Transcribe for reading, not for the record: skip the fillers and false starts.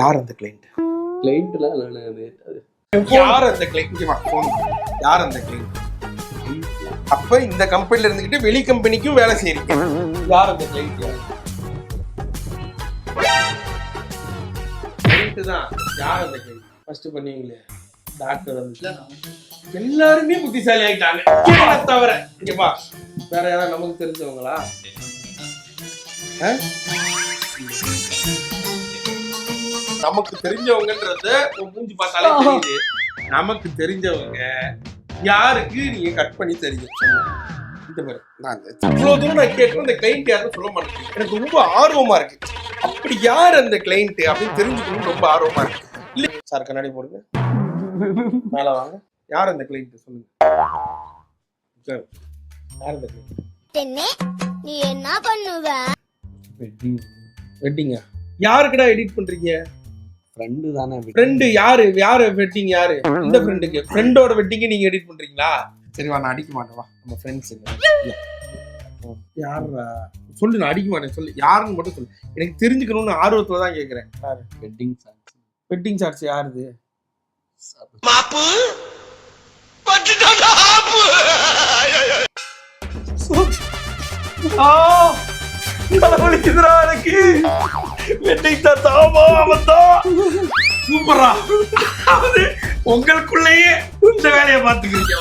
யார் அந்த கிளைண்ட்? கிளைண்ட்லாம் அது யார் அந்த கிளைண்ட்? யார் அந்த கிளைண்ட்? அப்ப இந்த கம்பெனில இருந்துகிட்டு வெளி கம்பெனிக்கும் வேலை செய்யறீங்க. யார் அந்த கிளைண்ட்? கிளைண்ட் தான். யார் அந்த கிளைண்ட்? ஃபர்ஸ்ட் பண்ணீங்களே டாக்டர் வந்து எல்லாருமே புத்திசாலி ஆயிட்டாங்க தவிர. இங்கப்பா வேற யாராவது நமக்கு தெரிஞ்சவங்களா? நமக்கு தெரிஞ்சவங்கன்றது மூஞ்சி பார்த்தாலே தெரியுது. நமக்கு தெரிஞ்சவங்க யாருக்கு நீங்க கட் பண்ணி தெரியும்? இந்த மாதிரி இவ்வளவு தூரம் நான் கேட்கணும். இந்த கிளைண்ட் யாருன்னு சொல்ல மாட்டேன். எனக்கு ரொம்ப ஆர்வமா இருக்கு. அப்படி யார் அந்த கிளைண்ட் அப்படின்னு தெரிஞ்சுக்கணும் ரொம்ப ஆர்வமா இருக்கு. இல்ல சார் கண்ணாடி போடுங்க, மேல வாங்க. யார் அந்த கிளைண்ட் சொல்லுங்க. யார் அந்த கிளைண்ட்? நீ என்ன பண்ணுவ? வெட்டிங்கா? யாருக்குடா எடிட் பண்றீங்க? ஃப்ரெண்டு தானே. ஃப்ரெண்டு யாரு? யாரு வெட்டிங்? யாரு இந்த ஃப்ரெண்டுக்கு? ஃப்ரெண்டோட வெட்டிங்க நீங்க எடிட் பண்றீங்களா? சரி வா, நான் அடிக்க மாட்டேன். வா, நம்ம ஃப்ரெண்ட்ஸ். யாரா சொல்லு, நான் அடிக்க மாட்டேன். சொல்லு யாருன்னு மட்டும் சொல்லு. எனக்கு தெரிஞ்சுக்கணும்னு ஆர்வத்துல தான் கேக்குறேன். யாரு? Wedding charge. வெட்டிங் சார்ஜ் யாருது? மாப்பு பட்டுடா ஆப்பு. தலைவலிக்குதுடா எனக்கு. வெட்டிங் சார்ஜ் ஆமா அவன்தான். சூப்பரா. உங்களுக்குள்ளேயே இந்த வேலையை பார்த்துக்கிறீங்க.